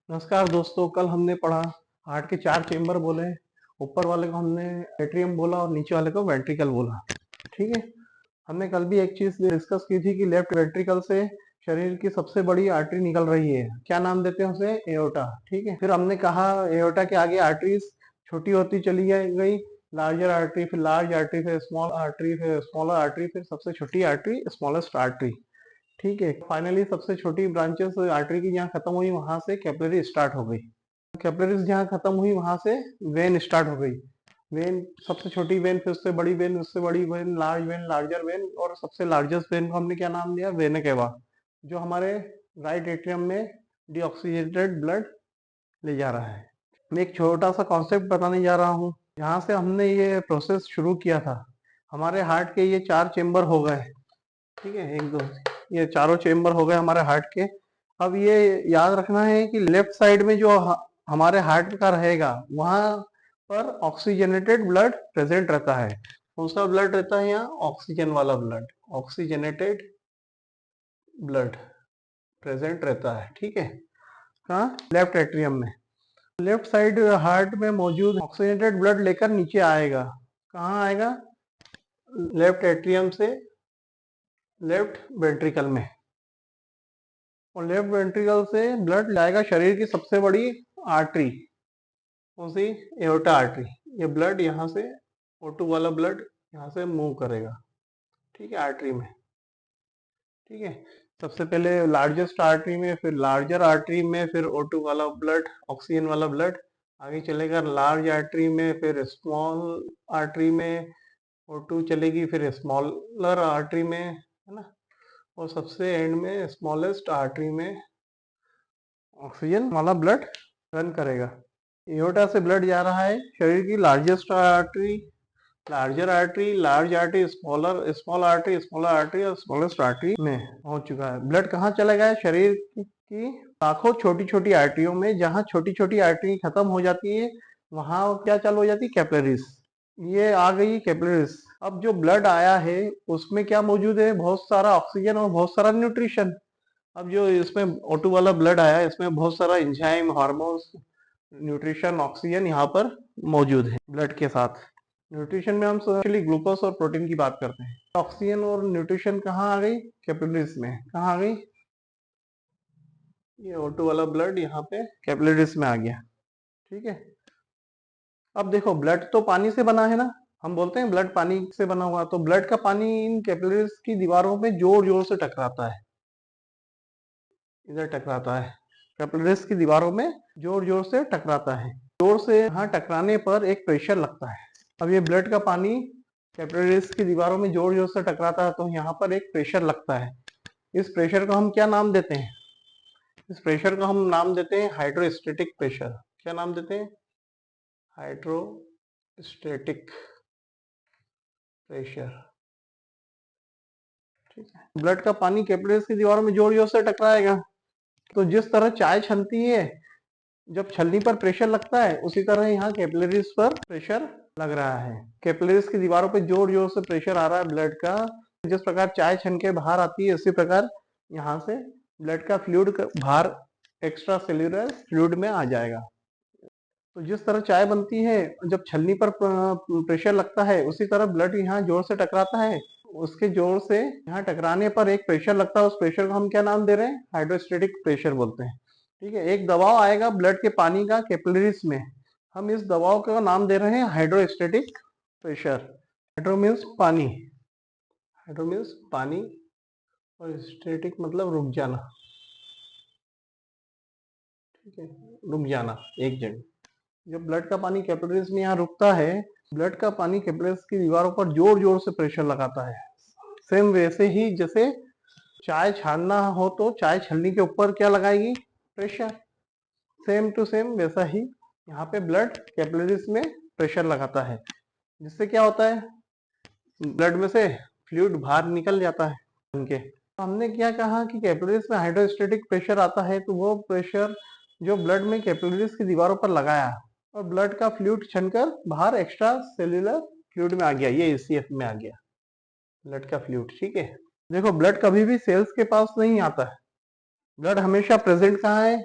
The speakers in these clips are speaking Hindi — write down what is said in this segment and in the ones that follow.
नमस्कार दोस्तों, कल हमने पढ़ा हार्ट के 4 चेम्बर बोले। ऊपर वाले को हमने एट्रियम बोला और नीचे वाले को वेंट्रिकल बोला। ठीक है। हमने कल भी एक चीज डिस्कस की थी कि लेफ्ट वेंट्रिकल से शरीर की सबसे बड़ी आर्टरी निकल रही है। क्या नाम देते हैं उसे? एओर्टा। ठीक है। फिर हमने कहा एओर्टा के आगे आर्टरीज छोटी होती चली गई, लार्जर आर्टरी, फिर लार्ज आर्टरी, फिर स्मॉल आर्टरी, फिर स्मॉलर आर्टरी, फिर सबसे छोटी आर्टरी स्मॉलेस्ट आर्टरी। ठीक है। फाइनली सबसे छोटी ब्रांचेस आर्टरी की जहाँ खत्म हुई वहां से कैपिलरी स्टार्ट हो गई। कैपिलरीज जहाँ खत्म हुई वहां से वेन स्टार्ट हो गई। वेन सबसे छोटी वेन, फिर उससे बड़ी वेन, उससे बड़ी when, large when, larger when, और सबसे लार्जेस्ट वेन को हमने क्या नाम दिया? वेना केवा, जो हमारे राइट एट्रियम में डीऑक्सीजेनेटेड ब्लड ले जा रहा है। मैं एक छोटा सा कॉन्सेप्ट बताने जा रहा हूँ। यहाँ से हमने ये प्रोसेस शुरू किया था। हमारे हार्ट के ये 4 चेम्बर हो गए। ठीक है, एक दो, ये चारों चेम्बर हो गए हमारे हार्ट के। अब ये याद रखना है कि लेफ्ट साइड में जो हमारे हार्ट का रहेगा वहां पर ऑक्सीजनेटेड ब्लड प्रेजेंट रहता है। कौन सा ब्लड रहता है यहाँ? ऑक्सीजन वाला ब्लड, ऑक्सीजनेटेड ब्लड प्रेजेंट रहता है। ठीक है। कहाँ? लेफ्ट एट्रियम में। लेफ्ट साइड हार्ट में मौजूद ऑक्सीजनेटेड ब्लड लेकर नीचे आएगा। कहाँ आएगा? लेफ्ट एट्रियम से लेफ्ट वेंट्रिकल में, और लेफ्ट वेंट्रिकल से ब्लड जाएगा शरीर की सबसे बड़ी आर्टरी, कौन सी? Aorta artery. ये ब्लड यहाँ से O2 वाला ब्लड यहाँ से मूव करेगा। ठीक है, आर्टरी में। ठीक है। सबसे पहले लार्जेस्ट आर्टरी में, फिर लार्जर आर्टरी में, फिर O2 वाला ब्लड, ऑक्सीजन वाला ब्लड आगे चलेगा लार्ज आर्टरी में, फिर स्मॉल आर्टरी में O2 चलेगी, फिर स्मॉलर आर्टरी में, है ना, और सबसे एंड में स्मॉलेस्ट आर्टरी में ऑक्सीजन वाला ब्लड रन करेगा। एओर्टा से ब्लड जा रहा है शरीर की largest artery, larger artery, large artery, smaller, small artery, smaller artery और स्मॉलेस्ट आर्टरी में पहुंच चुका है। ब्लड कहाँ चला गया? शरीर की लाखों छोटी छोटी आर्टरियों में। जहाँ छोटी छोटी आर्टरी खत्म हो जाती है वहां क्या चालू हो जाती है? कैपिलरीज। ये आ गई कैपिलरीज। अब जो ब्लड आया है उसमें क्या मौजूद है? बहुत सारा ऑक्सीजन और बहुत सारा न्यूट्रिशन। अब जो इसमें O2 वाला ब्लड आया है इसमें बहुत सारा एंजाइम, हार्मोन्स, न्यूट्रिशन, ऑक्सीजन यहाँ पर मौजूद है ब्लड के साथ। न्यूट्रिशन में हम एक्चुअली ग्लूकोज और प्रोटीन की बात करते हैं। ऑक्सीजन और न्यूट्रिशन कहाँ आ गई? कैपिलरीज में। कहाँ आ गई? ये O2 वाला ब्लड यहाँ पे कैपिलरीज में आ गया। ठीक है। अब देखो, ब्लड तो पानी से बना है ना, हम बोलते हैं ब्लड पानी से बना हुआ, तो ब्लड का पानी इन कैपिलरीज की दीवारों में जोर जोर से टकराता है। इधर टकराता है, कैपिलरीज की दीवारों में जोर जोर से टकराता है। जोर से यहाँ टकराने पर एक प्रेशर लगता है। अब ये ब्लड का पानी कैपिलरीज की दीवारों में जोर जोर से टकराता है तो यहाँ पर एक प्रेशर लगता है। इस प्रेशर को हम क्या नाम देते हैं? इस प्रेशर को हम नाम देते हैं हाइड्रोस्टेटिक प्रेशर। क्या नाम देते हैं? Hydrostatic pressure. ठीक है। ब्लड का पानी कैपिलरीज की दीवारों में जोर जोर से टकराएगा। तो जिस तरह चाय छनती है, जब छलनी पर प्रेशर लगता है, उसी तरह यहाँ कैपिलरीज पर प्रेशर लग रहा है। कैपिलरीज की दीवारों पे जोर जोर से प्रेशर आ रहा है ब्लड का। जिस प्रकार चाय छन के बाहर आती है उसी प्रकार यहाँ से ब्लड का फ्लूइड बाहर एक्स्ट्रा सेल्यूलर फ्लूइड में आ जाएगा। तो जिस तरह चाय बनती है जब छलनी पर प्रेशर लगता है, उसी तरह ब्लड यहाँ जोर से टकराता है। उसके जोर से यहाँ टकराने पर एक प्रेशर लगता है। उस प्रेशर को हम क्या नाम दे रहे हैं? हाइड्रोस्टेटिक प्रेशर बोलते हैं। ठीक है। एक दबाव आएगा ब्लड के पानी का कैपिलरीज में, हम इस दबाव का नाम दे रहे हैं हाइड्रोस्टेटिक प्रेशर। हाइड्रो मीन्स पानी, हाइड्रो मीन्स पानी, और स्टेटिक मतलब रुक जाना। ठीक है, रुक जाना एक जगह। जब ब्लड का पानी कैपिलरीज में यहाँ रुकता है, ब्लड का पानी कैपिलरीज की दीवारों पर जोर जोर से प्रेशर लगाता है। सेम वैसे ही जैसे चाय छानना हो तो चाय छलनी के ऊपर क्या लगाएगी? प्रेशर। सेम टू सेम वैसा ही यहाँ पे ब्लड कैपिलरीज में प्रेशर लगाता है, जिससे क्या होता है? ब्लड में से फ्लूइड बाहर निकल जाता है उनके। तो हमने क्या कहा कि कैपिलरीज में हाइड्रोस्टेटिक प्रेशर आता है, तो वो प्रेशर जो ब्लड में कैपिलरीज की दीवारों पर लगाया और ब्लड का फ्लूइड छनकर बाहर एक्स्ट्रा सेल्यूलर फ्लूइड में आ गया, ये ACF में आ गया ब्लड का फ्लूइड। ठीक है। देखो, ब्लड कभी भी सेल्स के पास नहीं आता है। ब्लड हमेशा प्रेजेंट कहाँ है?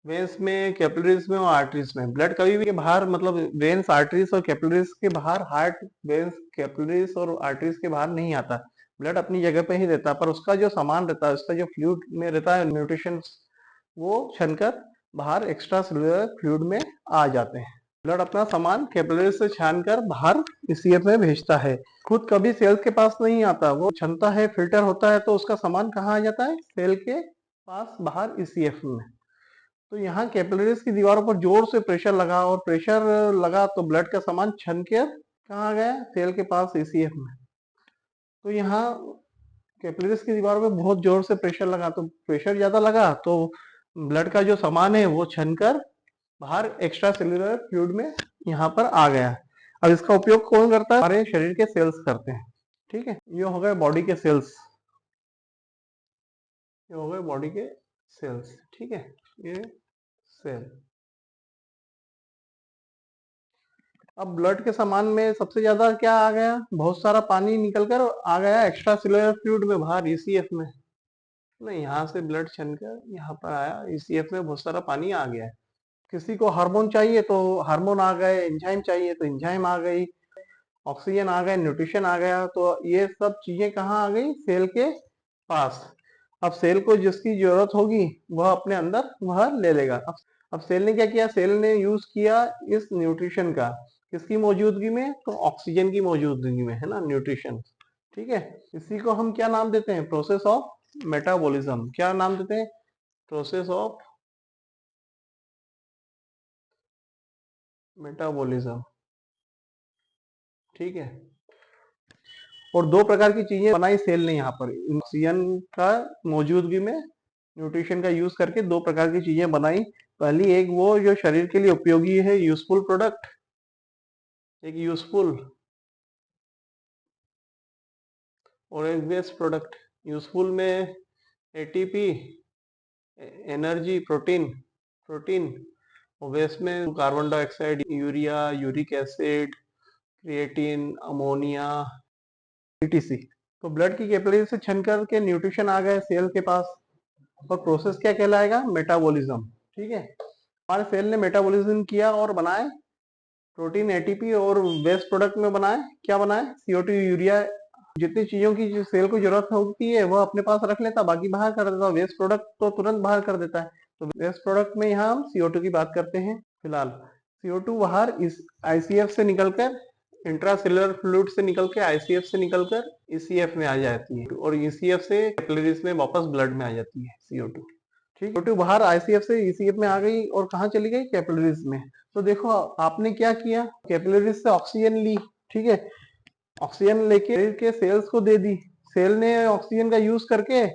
वेन्स में, कैपिलरीज में और आर्टरीज में। ब्लड कभी भी बाहर, मतलब वेन्स, आर्टरीज और कैपिलरीज के बाहर, हार्ट, वेन्स, कैपिलरीज और आर्टरीज के बाहर नहीं आता। ब्लड अपनी जगह पे ही रहता है, पर उसका जो सामान रहता है, उसका जो फ्लूइड में रहता है, न्यूट्रिशन, वो छनकर बाहर एक्स्ट्रा सेलुलर फ्लूइड में आ जाते हैं। ब्लड अपना सामान कैपिलरीज से छानकर बाहर ईसीएफ में भेजता है, खुद कभी सेल्स के पास नहीं आता। वो छनता है, फिल्टर होता है, तो उसका सामान कहाँ आ जाता है? सेल के पास बाहर ईसीएफ में। तो यहाँ कैपिलरीज की दीवारों पर जोर से प्रेशर लगा, और प्रेशर लगा तो ब्लड का सामान छन के कहाँ गया? सेल के पास ईसीएफ में। तो यहाँ कैपिलरीज की दीवारों पे बहुत जोर से प्रेशर लगा, तो प्रेशर ज्यादा लगा तो ब्लड का जो सामान है वो छनकर बाहर एक्स्ट्रा सेल्यूलर फ्लूइड में यहाँ पर आ गया। अब इसका उपयोग कौन करता है? हमारे शरीर के सेल्स करते हैं। ठीक है, ये हो गए बॉडी के सेल्स, ये हो गए बॉडी के सेल्स। ठीक है, ये सेल। अब ब्लड के सामान में सबसे ज्यादा क्या आ गया? बहुत सारा पानी निकलकर आ गया एक्स्ट्रा सेलुलर फ्लूइड में बाहर ईसीएफ में। नहीं, यहाँ से ब्लड छनकर यहाँ पर आया, ईसीएफ में बहुत सारा पानी आ गया है। किसी को हार्मोन चाहिए तो हार्मोन आ गए, एंजाइम चाहिए तो एंजाइम आ गई, ऑक्सीजन आ गए, न्यूट्रिशन आ गया। तो ये सब चीजें कहाँ आ गई? सेल के पास। अब सेल को जिसकी जरूरत होगी वह अपने अंदर वह ले लेगा। अब सेल ने क्या किया? सेल ने यूज किया इस न्यूट्रिशन का, किसकी मौजूदगी में? तो ऑक्सीजन की मौजूदगी में, है ना, न्यूट्रिशन। ठीक है, इसी को हम क्या नाम देते हैं? Process of metabolism. क्या नाम देते हैं? Process of metabolism. ठीक है, और दो प्रकार की चीजें बनाई सेल ने यहाँ पर ऑक्सीजन का मौजूदगी में, न्यूट्रिशन का यूज करके दो प्रकार की चीजें बनाई। पहली, एक वो जो शरीर के लिए उपयोगी है, यूजफुल प्रोडक्ट, एक यूजफुल, और एक वेस्ट प्रोडक्ट। यूजफुल में एटीपी, एनर्जी, प्रोटीन, प्रोटीन। और वेस्ट में carbon dioxide, urea, uric acid, creatine, ammonia, etc। तो ब्लड की कैपिलरी से छन करके न्यूट्रिशन आ गए सेल के पास, और प्रोसेस क्या कहलाएगा? मेटाबॉलिज्म। ठीक है, हमारे सेल ने मेटाबॉलिज्म किया और बनाए प्रोटीन, एटीपी, और वेस्ट प्रोडक्ट में बनाए क्या? बनाए CO2, यूरिया। जितनी चीजों की जो सेल को जरूरत होती है वह अपने पास रख लेता, बाकी बाहर कर देता। वेस्ट प्रोडक्ट तो तुरंत बाहर कर देता है। तो वेस्ट प्रोडक्ट में यहाँ हम CO2 की बात करते हैं फिलहाल। CO2 बाहर इस ICF से निकलकर, इंट्रासेलुलर फ्लूइड से निकल के, ICF से निकलकर ECF में आ जाती है, और ECF से कैपिलरीज में वापस ब्लड में आ जाती है CO2। ठीक, CO2 बाहर ICF से ECF में आ गई, और कहाँ चली गई? कैपिलरीज में। तो देखो आपने क्या किया? कैपिलरीज से ऑक्सीजन ली। ठीक है, ऑक्सीजन लेके शरीर के सेल्स को दे दी। सेल ने ऑक्सीजन का यूज करके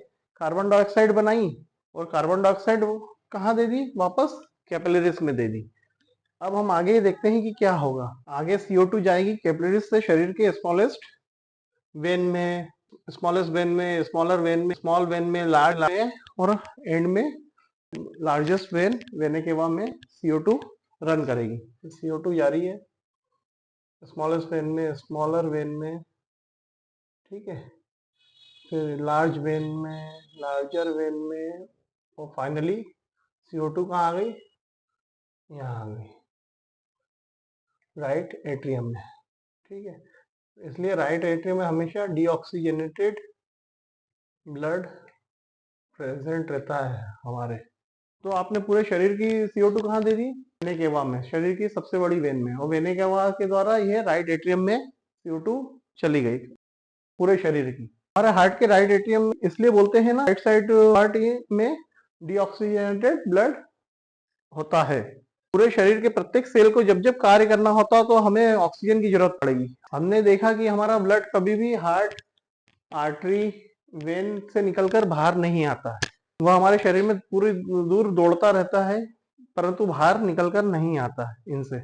कार्बन डाइऑक्साइड बनाई, और कार्बन डाइऑक्साइड कहाँ दे दी? वापस कैपिलरीज में दे दी। अब हम आगे देखते हैं कि क्या होगा। आगे CO2 जाएगी कैपिलरीज से शरीर के स्मॉलेस्ट वेन में, स्मॉलेस्ट वेन में, स्मॉलर वेन में, स्मॉल वेन में, लार्ज में, और एंड में लार्जेस्ट वेन, वेने केवा में CO2 रन करेगी। CO2 जारी है स्मॉलेस्ट वेन में, स्मॉलर वेन में, ठीक है, फिर लार्ज वेन में, लार्जर वेन में, और फाइनली CO2 कहाँ आ गई? यहाँ आ गई, राइट एट्रियम में। ठीक है, इसलिए राइट एट्रियम में हमेशा डीऑक्सीजनेटेड ब्लड प्रेजेंट रहता है हमारे। तो आपने पूरे शरीर की CO2 कहाँ दे दी? वेने केवा में, शरीर की सबसे बड़ी वेन में, और वेने केवा के द्वारा यह राइट एट्रियम में CO2 चली गई पूरे शरीर की। हमारे हार्ट के राइट एट्रियम इसलिए बोलते हैं ना, राइट साइड हार्ट में डीऑक्सीजनेटेड ब्लड होता है। पूरे शरीर के प्रत्येक सेल को जब जब कार्य करना होता है तो हमें ऑक्सीजन की जरूरत पड़ेगी। हमने देखा कि हमारा ब्लड कभी भी हार्ट, आर्टरी, वेन से निकलकर बाहर नहीं आता है। वह हमारे शरीर में पूरी दूर दौड़ता रहता है, परंतु बाहर निकलकर नहीं आता है इनसे।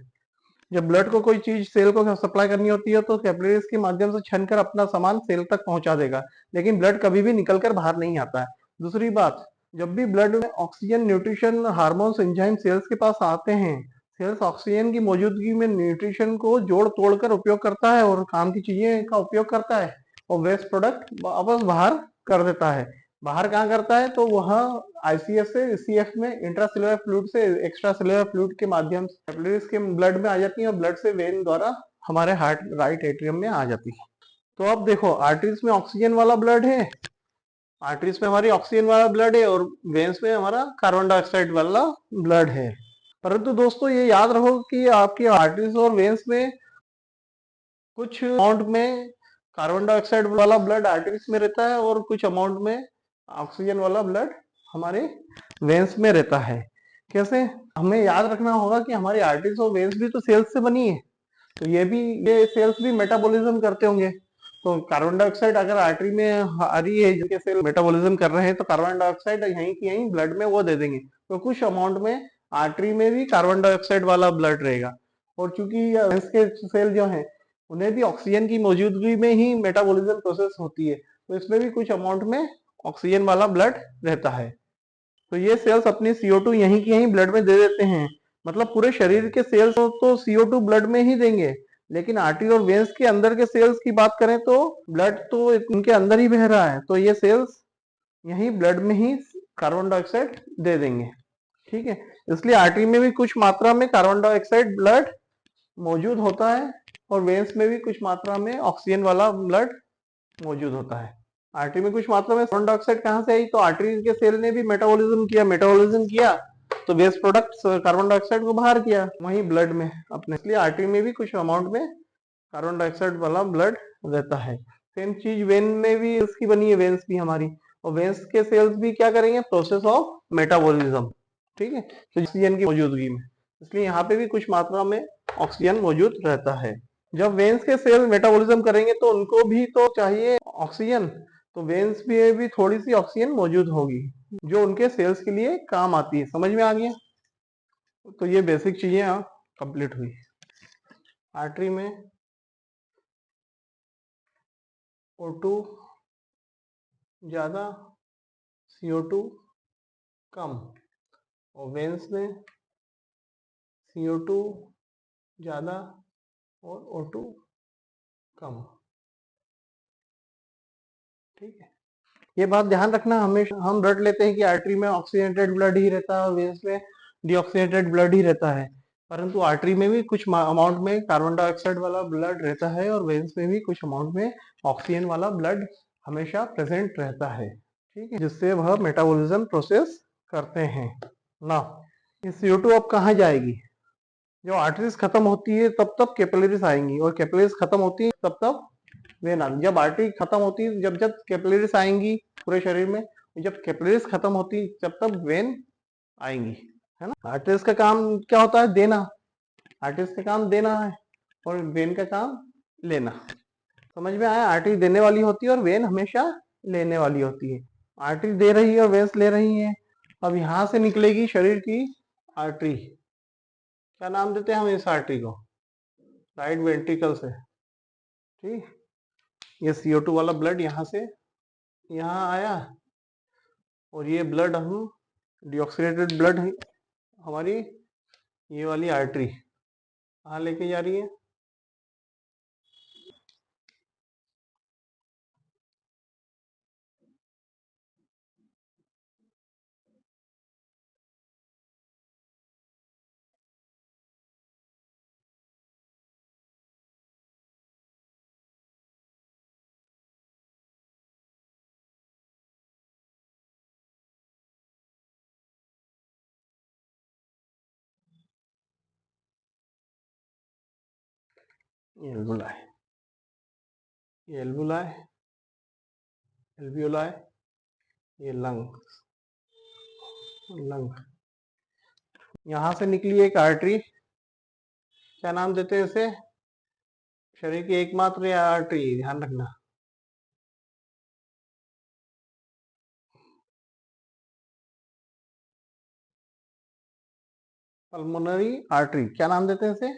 जब ब्लड को कोई चीज सेल को सप्लाई करनी होती है तो कैपिलरीज के माध्यम से छनकर अपना सामान सेल तक पहुंचा देगा, लेकिन ब्लड कभी भी निकलकर बाहर नहीं आता है। दूसरी बात, जब भी ब्लड में oxygen, nutrition, hormones, enzyme cells के पास आते हैं, सेल्स ऑक्सीजन की मौजूदगी में न्यूट्रिशन को जोड़ तोड़कर उपयोग करता है और काम की चीजें का उपयोग करता है, और वेस्ट प्रोडक्ट वापस बाहर कर देता है। बाहर कहाँ करता है, तो वह आईसीएफ से सीएफ में, इंट्रासेलुलर फ्लूइड से एक्स्ट्रा सेलुलर फ्लूइड के माध्यम से कैपिलरीज के ब्लड में आ जाती है और ब्लड से वेन द्वारा हमारे हार्ट राइट एट्रियम में आ जाती है। तो अब देखो आर्टरीज में ऑक्सीजन वाला ब्लड है, आर्टरीज में हमारी ऑक्सीजन वाला ब्लड है और वेन्स में हमारा कार्बन डाइऑक्साइड वाला ब्लड है। परंतु दोस्तों ये याद रहो कि आपकी आर्टरीज और वेन्स में कुछ अमाउंट में कार्बन डाइऑक्साइड वाला ब्लड आर्टरीज में रहता है और कुछ अमाउंट में ऑक्सीजन वाला ब्लड हमारे वेन्स में रहता है। कैसे, हमें याद रखना होगा कि हमारी आर्टरीज और वेन्स भी तो सेल्स से बनी है, तो ये सेल्स भी मेटाबॉलिज्म करते होंगे। तो कार्बन डाइऑक्साइड अगर आर्टरी में आ रही है, जिनके सेल मेटाबॉलिज्म कर रहे हैं, तो कार्बन डाइऑक्साइड यहीं की यहीं ब्लड में वो दे देंगे। तो कुछ अमाउंट में आर्टरी में भी कार्बन डाइऑक्साइड वाला ब्लड रहेगा। और चूंकि इसके सेल जो है उन्हें भी ऑक्सीजन की मौजूदगी में ही मेटाबॉलिज्म प्रोसेस होती है, तो इसमें भी कुछ अमाउंट में ऑक्सीजन वाला ब्लड रहता है। तो ये सेल्स अपनी CO2 यहीं की यहीं ब्लड में दे देते हैं। मतलब पूरे शरीर के सेल्स तो CO2 ब्लड में ही देंगे, लेकिन आर्टरी और वेन्स के अंदर के सेल्स की बात करें तो ब्लड तो उनके अंदर ही बह रहा है, तो ये सेल्स यहीं ब्लड में ही कार्बन डाइऑक्साइड दे देंगे। ठीक है, इसलिए आर्टरी में भी कुछ मात्रा में कार्बन डाइऑक्साइड ब्लड मौजूद होता है और वेन्स में भी कुछ मात्रा में ऑक्सीजन वाला ब्लड मौजूद होता है। आर्टरी में कुछ मात्रा में कार्बन डाइऑक्साइड कहाँ से आई, तो आर्टरी के सेल ने भी मेटाबॉलिज्म किया तो वेस्ट प्रोडक्ट कार्बन डाइऑक्साइड को बाहर किया वहीं ब्लड में अपने, इसलिए आर्टरी में भी कुछ अमाउंट में कार्बन डाइऑक्साइड वाला ब्लड रहता है। सेम चीज वेन में भी इसकी बनी है, वेन्स भी हमारी, और वेन्स के सेल्स भी क्या करेंगे, प्रोसेस ऑफ मेटाबॉलिज्म। ठीक है, तो ऑक्सीजन की मौजूदगी में, इसलिए यहाँ पे भी कुछ मात्रा में ऑक्सीजन मौजूद रहता है। जब वेन्स के सेल मेटाबॉलिज्म करेंगे तो उनको भी तो चाहिए ऑक्सीजन, तो वेन्स भी थोड़ी सी ऑक्सीजन मौजूद होगी जो उनके सेल्स के लिए काम आती है। समझ में आ गया? तो ये बेसिक चीजें कंप्लीट हुई। आर्टरी में O2 ज्यादा, CO2 कम, और वेन्स में CO2 ज्यादा और O2 कम। ठीक है, ये बात ध्यान रखना। हमेशा हम रट लेते हैं कि आर्टरी में ऑक्सीजनेटेड ब्लड ही रहता है और वेन्स में डीऑक्सीजनेटेड ब्लड ही रहता है, परंतु आर्टरी में भी कुछ अमाउंट में कार्बन डाइऑक्साइड वाला ब्लड रहता है और वेन्स में भी कुछ अमाउंट में ऑक्सीजन वाला ब्लड हमेशा प्रेजेंट रहता है। ठीक है, जिससे वह मेटाबॉलिज्म प्रोसेस करते हैं ना। ये CO2 अब कहाँ जाएगी, जब आर्टरीज खत्म होती है तब तब कैपिलरीज आएंगी, और कैपिलरीज खत्म होती है तब तब वेन आएंगी। जब आर्टरी खत्म होती है, जब जब कैपिलरीज आएंगी पूरे शरीर में, जब कैपिलरीज खत्म होती तब तब वेन आएंगी, है ना। आर्टरीज का काम क्या होता है, देना। आर्टरीज का काम देना है और वेन का काम लेना। समझ में आया? आर्टरी देने वाली होती है और वेन हमेशा लेने वाली होती है। आर्टरी दे रही है और वेन्स ले रही है। अब यहां से निकलेगी शरीर की आर्टरी, क्या नाम देते हैं हम इस आर्टरी को, राइट वेंट्रिकल से। ठीक, ये CO2 वाला ब्लड यहाँ से यहाँ आया और ये ब्लड हम डीऑक्सीनेटेड ब्लड हमारी ये वाली आर्टरी कहाँ लेके जा रही है, ये एल्वुलाई, ये एल्वुलाई, एल्वियोलाई, ये लंग, लंग। यहाँ से निकली एक आर्टरी, क्या नाम देते हैं इसे, शरीर की एकमात्र आर्टरी, ध्यान रखना, पल्मोनरी आर्टरी। क्या नाम देते हैं इसे,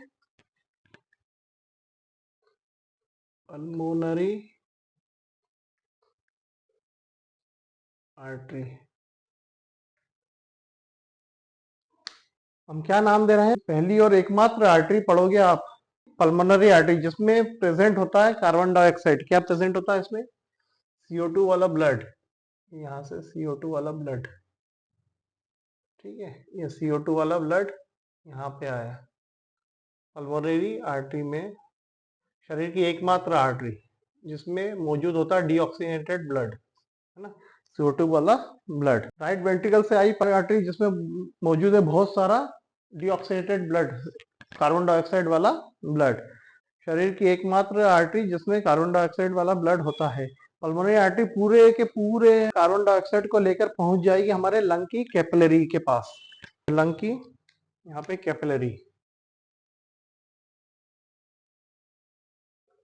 पल्मोनरी आर्टरी। हम क्या नाम दे रहे हैं, पहली और एकमात्र आर्टरी पढ़ोगे आप, पल्मोनरी आर्टरी, जिसमें प्रेजेंट होता है कार्बन डाइऑक्साइड। क्या प्रेजेंट होता है इसमें, CO2 वाला ब्लड। यहाँ से CO2 वाला ब्लड, ठीक है, ये CO2 वाला ब्लड यहाँ पे आया पल्मोनरी आर्टरी में, शरीर की एकमात्र आर्टरी जिसमें मौजूद होता है डीऑक्सीनेटेड ब्लड, है ना, CO2 वाला ब्लड। राइट वेंट्रिकल से आई आर्टरी जिसमें मौजूद है बहुत सारा डीऑक्सीनेटेड ब्लड, कार्बन डाइऑक्साइड वाला ब्लड, शरीर की एकमात्र आर्टरी जिसमें कार्बन डाइऑक्साइड वाला ब्लड होता है। पल्मोनरी आर्टरी पूरे के पूरे कार्बन डाइऑक्साइड को लेकर पहुंच जाएगी हमारे लंग की कैपिलरी के पास, लंग की यहाँ पे कैपिलरी,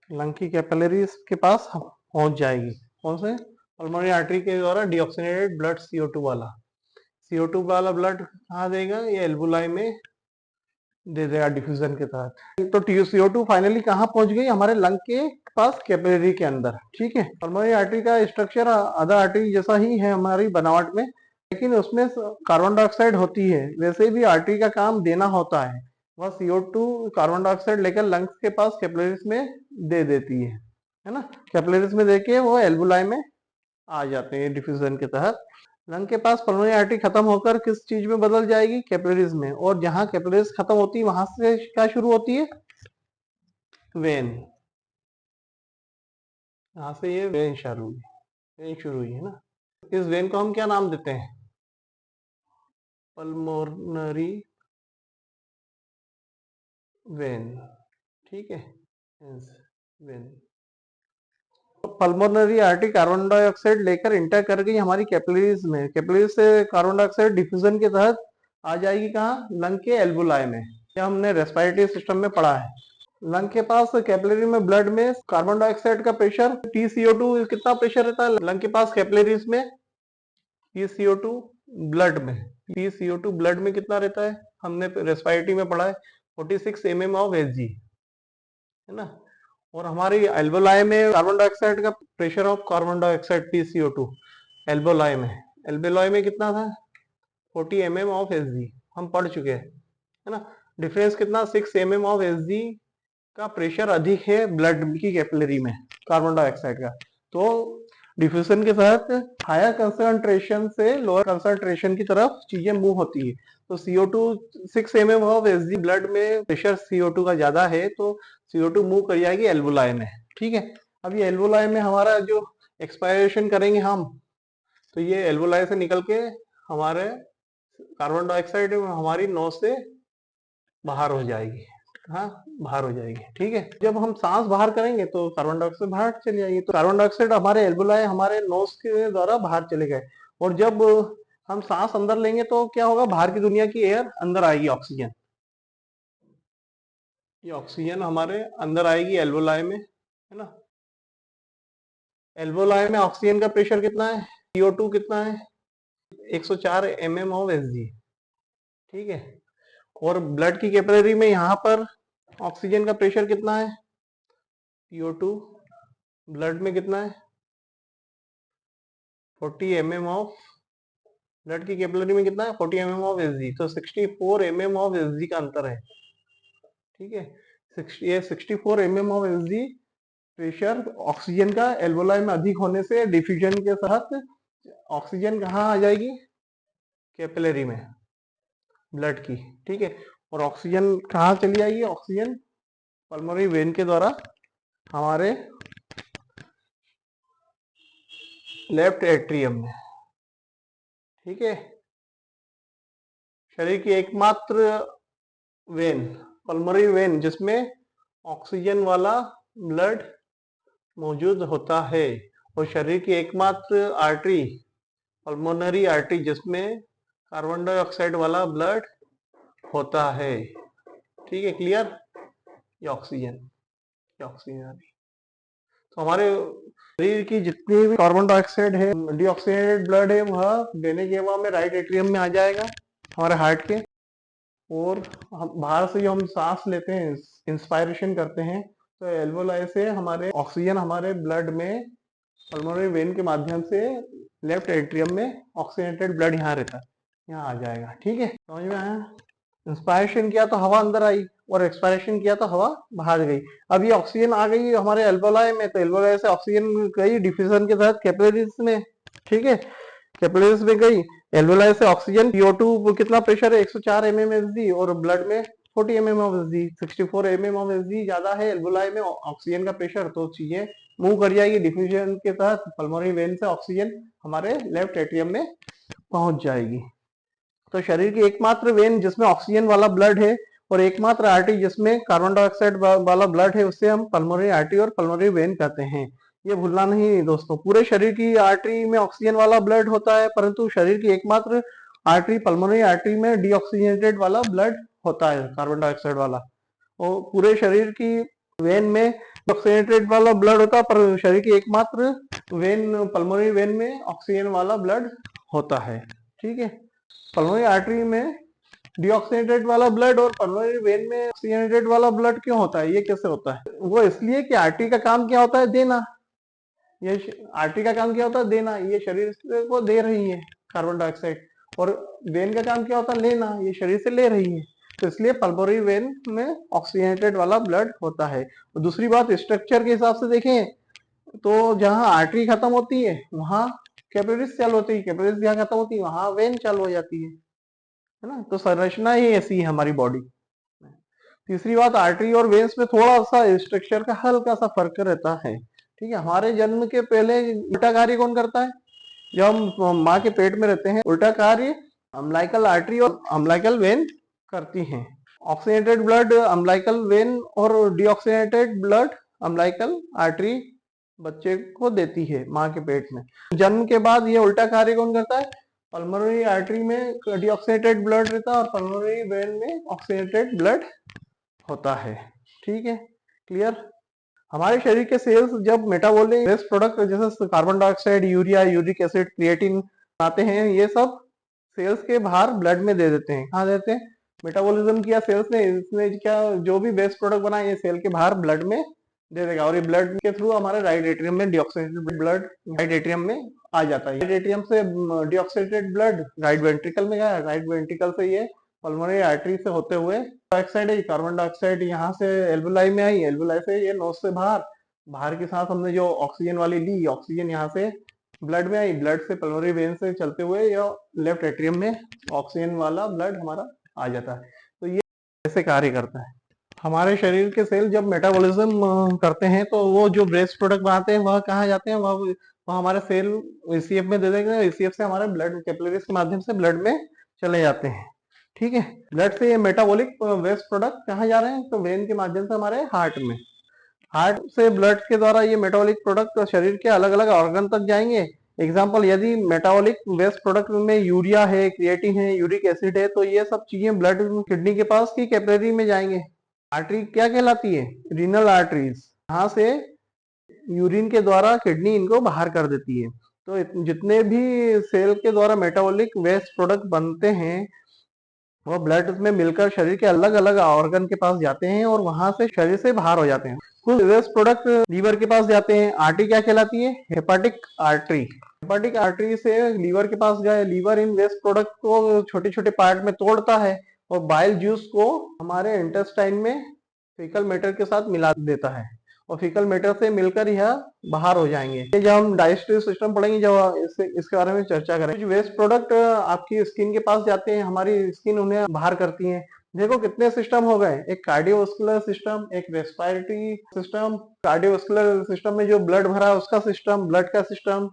लंग की कैपिलरीज के पास पहुंच जाएगी। कौन से? पल्मोनरी आर्टरी के द्वारा डीऑक्सीनेटेड ब्लड CO2 वाला, CO2 वाला ब्लड कहाँ देगा? ये एल्वुलाई में दे देगा डिफ्यूजन के तहत। तो CO2 फाइनली कहाँ पहुंच गई? हमारे लंग के पास कैपिलरी के अंदर, ठीक है। पल्मोनरी आर्टरी का स्ट्रक्चर अदर आर्टरी जैसा ही है हमारी बनावट में, लेकिन उसमें कार्बन डाइऑक्साइड होती है, वैसे भी आर्टरी का काम देना होता है, वह CO2 कार्बन डाइऑक्साइड लेकर लंग्स के पास कैपिलरीज में दे देती है ना, कैपिलरीज में देके वो एल्वुलाई में आ जाते हैं डिफ्यूजन के तहत। लंग के पास पल्मोनरी आर्टरी खत्म होकर किस चीज में बदल जाएगी? कैपिलरीज में, और जहां कैपिलरीज खत्म होती है वहां से क्या शुरू होती है? वेन, यहाँ से ये वेन शुरू हुई है ना। इस वेन को हम क्या नाम देते हैं? पल्मोनरी वेन, ठीक है, when. Pulmonary artery carbon dioxide लेकर इंटर कर गई हमारी कैपिलरीज में, कैपिलरीज से कार्बन डाइऑक्साइड डिफ्यूजन के तहत आ जाएगी कहाँ? लंग के एल्वुलाई में। क्या हमने रेस्पिरेटरी सिस्टम में पढ़ा है। लंग के पास कैपिलरी में ब्लड में कार्बन डाइऑक्साइड का प्रेशर TCO2 कितना प्रेशर रहता है लंग के पास कैपिलरीज में? TCO2 ब्लड में, TCO2 ब्लड में कितना रहता है? हमने रेस्पिरेटरी में पढ़ा है 46 mm ऑफ Hg, है ना। और हमारी एल्वोलाई में कार्बन डाइऑक्साइड का pressure of carbon dioxide TCO2 alveoli में कितना था? 40 mm ऑफ Hg, हम पढ़ चुके हैं, है ना। डिफरेंस कितना? 6 mm ऑफ Hg का प्रेशर अधिक है ब्लड की कैपिलरी में कार्बन डाइऑक्साइड का। तो डिफ्यूजन के तहत हायर कंसंट्रेशन से लोअर कंसंट्रेशन की तरफ चीजें मूव होती है। तो CO2 6 mm of Hg blood में प्रेशर CO2 का ज्यादा है, तो CO2 मूव कर जाएगी एल्वुलाई में, ठीक है। अब ये एल्वुलाई में हमारा जो एक्सपायरेशन करेंगे हम, तो ये एल्वुलाई से निकल के हमारे कार्बन डाइऑक्साइड हमारी नोज से बाहर हो जाएगी, हाँ, बाहर हो जाएगी, ठीक है। जब हम सांस बाहर करेंगे तो कार्बन डाइऑक्साइड बाहर चली जाएगी, तो कार्बन डाइऑक्साइड हमारे एल्वुलाई हमारे नोज के द्वारा बाहर चले गए। और जब हम सांस अंदर लेंगे तो क्या होगा? बाहर की दुनिया की एयर अंदर आएगी, ऑक्सीजन, ये ऑक्सीजन हमारे अंदर आएगी एल्वुलाई में, है ना। एल्वुलाई में ऑक्सीजन का प्रेशर कितना है? CO2 कितना है? 104 mm ऑफ Hg, ठीक है। और ब्लड की कैपिलरी में यहाँ पर ऑक्सीजन का प्रेशर कितना है? CO2 ब्लड में कितना है? 40 mm ऑफ, ब्लड की कैपिलरी में कितना है? 40 mm ऑफ Hg, तो 64 mm ऑफ Hg का अंतर है, ठीक है। ये 64 mm of Hg pressure oxygen का एल्वोलाई में अधिक होने से डिफ्यूजन के तहत ऑक्सीजन कहाँ आ जाएगी? कैपिलरी में ब्लड की, ठीक है। और ऑक्सीजन कहाँ चली जाएगी? ऑक्सीजन पल्मोनरी वेन के द्वारा हमारे लेफ्ट एट्रियम में, ठीक है। शरीर की एकमात्र वेन, पल्मोनरी वेन, जिसमें ऑक्सीजन वाला ब्लड मौजूद होता है, और शरीर की एकमात्र आर्टरी पल्मोनरी आर्टरी जिसमें कार्बन डाइऑक्साइड वाला ब्लड होता है, ठीक है, क्लियर। ये ऑक्सीजन आ रही, तो हमारे शरीर की जितनी भी कार्बन डाइऑक्साइड है, डीऑक्सीनेटेड ब्लड है, वह देने के बाद में राइट एट्रियम में आ जाएगा हमारे हार्ट के। और बाहर से जो हम सांस लेते हैं, इंस्पायरेशन करते हैं, तो एल्वोलाई से हमारे ऑक्सीजन हमारे ब्लड में पल्मोनरी वेन के माध्यम से लेफ्ट एट्रियम में ऑक्सीनेटेड ब्लड यहाँ रहता है, यहाँ आ जाएगा, ठीक है। समझ में आया? इंस्पायरेशन किया तो हवा अंदर आई, और एक्सपायरेशन किया तो हवा बाहर गई। अब ये ऑक्सीजन आ गई हमारे एल्वोलाई में, तो एल्वोलाई से ऑक्सीजन गई डिफ्यूजन के तहत कैपिलरीज में, ठीक है। कैपिलरीज में गई, एल्वेलाई से ऑक्सीजन CO2 कितना प्रेशर है 104 mmHg और ब्लड में 40 mmHg, 64 mmHg ज्यादा है एल्वेलाई में ऑक्सीजन का प्रेशर, तो चीजें मूव कर जाएगी डिफ्यूजन के तहत पल्मोनरी वेन से ऑक्सीजन हमारे लेफ्ट एट्रियम में पहुंच जाएगी। तो शरीर की एकमात्र वेन जिसमें ऑक्सीजन वाला ब्लड है और एकमात्र आर्टरी जिसमें कार्बन डाइऑक्साइड वाला ब्लड है उससे हम पल्मोनरी आर्टरी और पल्मोनरी वेन कहते हैं। ये भूलना नहीं दोस्तों, पूरे शरीर की आर्टरी में ऑक्सीजन वाला ब्लड होता है, परंतु शरीर की एकमात्र आर्टरी पल्मोनरी आर्टरी में डीऑक्सीजनेटेड वाला ब्लड होता है, कार्बन डाइऑक्साइड वाला। और पूरे शरीर की वेन में ऑक्सीजनेटेड वाला ब्लड होता है, पर शरीर की एकमात्र वेन पल्मोनरी वेन में ऑक्सीजन वाला ब्लड होता है। ठीक है, पल्मोनरी आर्टरी में डीऑक्सीजनेटेड वाला ब्लड और पल्मोनरी वेन में ऑक्सीजनेटेड वाला ब्लड क्यों होता है, ये कैसे होता है? वो इसलिए कि आर्टरी का काम क्या होता है, देना। ये आर्टरी का काम क्या होता है, देना। ये शरीर को दे रही है कार्बन डाइऑक्साइड, और वेन का काम क्या होता है, लेना। ये शरीर से ले रही है, तो इसलिए पल्मोनरी वेन में ऑक्सीजनेटेड वाला ब्लड होता है। और दूसरी बात, स्ट्रक्चर के हिसाब से देखें तो जहां आर्टरी खत्म होती है वहां कैपिलरीज चालू होती है, कैपिलरीज जहां खत्म होती है वहां वेन चालू हो जाती है ना। तो संरचना ही ऐसी है हमारी बॉडी। तीसरी बात, आर्टरी और वेन्स में थोड़ा सा स्ट्रक्चर का हल्का सा फर्क रहता है। ठीक है, हमारे जन्म के पहले उल्टा कार्य कौन करता है? जब हम माँ के पेट में रहते हैं, उल्टा कार्य अम्लाइकल आर्टरी और अम्लाइकल वेन करती हैं। ऑक्सीजनेटेड ब्लड अम्लाइकल वेन और डीऑक्सीजनेटेड ब्लड अम्लाइकल आर्टरी बच्चे को देती है माँ के पेट में। जन्म के बाद ये उल्टा कार्य कौन करता है? पल्मोनरी आर्टरी में डीऑक्सीजनेटेड ब्लड रहता है और पल्मोनरी वेन में ऑक्सीजनेटेड ब्लड होता है। ठीक है, क्लियर? हमारे शरीर के सेल्स जब मेटाबॉलिक वेस्ट प्रोडक्ट जैसे carbon dioxide, urea, uric acid, creatine आते हैं, ये सब सेल्स के बाहर ब्लड में दे देते हैं। कहाँ देते हैं? मेटाबॉलिज्म किया सेल्स ने, इसने क्या जो भी वेस्ट प्रोडक्ट बना ये सेल के बाहर ब्लड में दे देगा, और ये ब्लड के थ्रू हमारे राइट एट्रियम में डीऑक्सीजनेटेड ब्लड राइट एट्रियम में आ जाता है। राइट एट्रियम से डीऑक्सीजनेटेड ब्लड राइट वेंट्रिकल में गया, राइट वेंट्रिकल से ये पल्मोनरी आर्टरी से होते हुए डाइऑक्साइड है, कार्बन डाइऑक्साइड यहाँ से एल्वुलाई में आई, एल्वुलाई से ये नोज से बाहर के साथ हमने जो ऑक्सीजन वाली ली, ऑक्सीजन यहाँ से ब्लड में आई, ब्लड से पल्मोनरी वेन से चलते हुए या लेफ्ट एट्रियम में ऑक्सीजन वाला ब्लड हमारा आ जाता है। तो ये कैसे कार्य करता है? हमारे शरीर के सेल जब मेटाबॉलिज्म करते हैं तो वो जो वेस्ट प्रोडक्ट बनाते हैं वह कहाँ जाते हैं? वह हमारे सेल ईसीएफ में दे देंगे, ईसीएफ से हमारे ब्लड कैपिलरीज के माध्यम से ब्लड में चले जाते हैं। ठीक है, ब्लड से ये मेटाबॉलिक वेस्ट प्रोडक्ट कहाँ जा रहे हैं? तो वेन के माध्यम से हमारे हार्ट में, हार्ट से ब्लड के द्वारा ये मेटाबॉलिक प्रोडक्ट शरीर के अलग अलग ऑर्गन तक जाएंगे। एग्जाम्पल, यदि मेटाबॉलिक वेस्ट प्रोडक्ट में यूरिया है, क्रिएटिन है, यूरिक एसिड है, तो ये सब चीजें ब्लड किडनी के पास की कैपिलरी में जाएंगे। आर्टरी क्या कहलाती है? Renal arteries. यहाँ से यूरिन के द्वारा किडनी इनको बाहर कर देती है। तो जितने भी सेल के द्वारा मेटाबॉलिक वेस्ट प्रोडक्ट बनते हैं वो ब्लड में मिलकर शरीर के अलग अलग ऑर्गन के पास जाते हैं और वहां से शरीर से बाहर हो जाते हैं। कुछ वेस्ट प्रोडक्ट लीवर के पास जाते हैं। आर्टरी क्या कहलाती है? Hepatic artery. हेपाटिक आर्टरी से लीवर के पास गए, लीवर इन वेस्ट प्रोडक्ट को छोटे छोटे पार्ट में तोड़ता है और बाइल जूस को हमारे इंटेस्टाइन में फीकल मैटर के साथ मिला देता है और फीकल मैटर से मिलकर यह बाहर हो जाएंगे। ये जब हम डाइजेस्टिव सिस्टम पढ़ेंगे, जब इसके बारे में चर्चा करें। कुछ वेस्ट प्रोडक्ट आपकी स्किन के पास जाते हैं, हमारी स्किन उन्हें बाहर करती है। देखो कितने सिस्टम हो गए, एक कार्डियोवास्कुलर सिस्टम, एक रेस्पिरेटरी सिस्टम, कार्डियोवास्कुलर सिस्टम में जो ब्लड भरा है उसका सिस्टम, ब्लड का सिस्टम,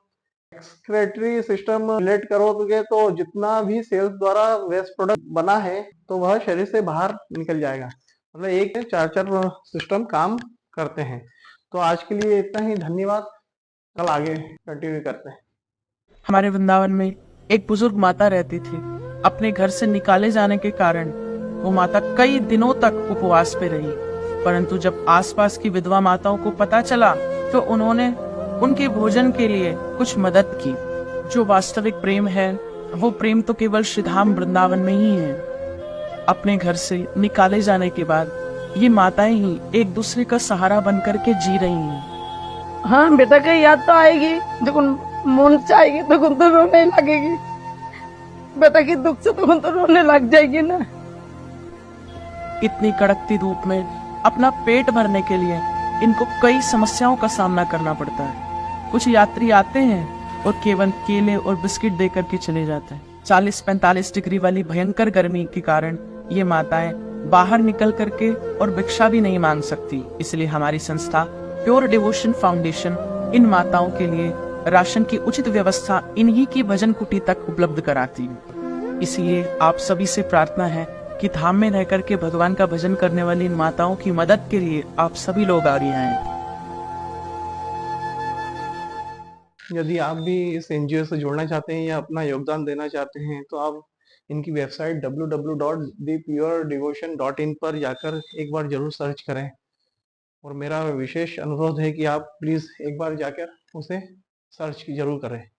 एक्सक्रेटरी सिस्टम रिलेट करोगे तो जितना भी सेल्स द्वारा वेस्ट प्रोडक्ट बना है तो वह शरीर से बाहर निकल जाएगा। मतलब एक चार सिस्टम काम करते हैं। तो आज के लिए इतना ही, धन्यवाद। कल आगे कंटिन्यू करते हैं। हमारे वृंदावन में एक बुजुर्ग माता रहती थी। अपने घर से निकाले जाने के कारण वो माता कई दिनों तक उपवास पे रही, परंतु जब आसपास की विधवा माताओं को पता चला तो उन्होंने उनके भोजन के लिए कुछ मदद की। जो वास्तविक प्रेम है वो प्रेम तो केवल श्रीधाम वृंदावन में ही है। अपने घर से निकाले जाने के बाद ये माताएं ही एक दूसरे का सहारा बन करके जी रही हैं। हाँ बेटा की याद तो आएगी, जब मन चाहेगी तो रोने लगेगी। बेटा की दुख से तो रोने लग जाएगी ना। इतनी कड़कती धूप में अपना पेट भरने के लिए इनको कई समस्याओं का सामना करना पड़ता है। कुछ यात्री आते हैं और केवल केले और बिस्किट देकर के चले जाते हैं। 40-45 डिग्री वाली भयंकर गर्मी के कारण ये माताएं बाहर निकल करके और भिक्षा भी नहीं मांग सकती। इसलिए हमारी संस्था प्योर डिवोशन फाउंडेशन इन माताओं के लिए राशन की उचित व्यवस्था इन्हीं की भजन कुटी तक उपलब्ध कराती है। इसलिए आप सभी से प्रार्थना है कि धाम में रह करके भगवान का भजन करने वाली इन माताओं की मदद के लिए आप सभी लोग आगे आए। यदि आप भी इस एनजीओ से जुड़ना चाहते हैं या अपना योगदान देना चाहते हैं तो आप इनकी वेबसाइट www.thepuredevotion.in पर जाकर एक बार जरूर सर्च करें और मेरा विशेष अनुरोध है कि आप प्लीज एक बार जाकर उसे सर्च जरूर करें।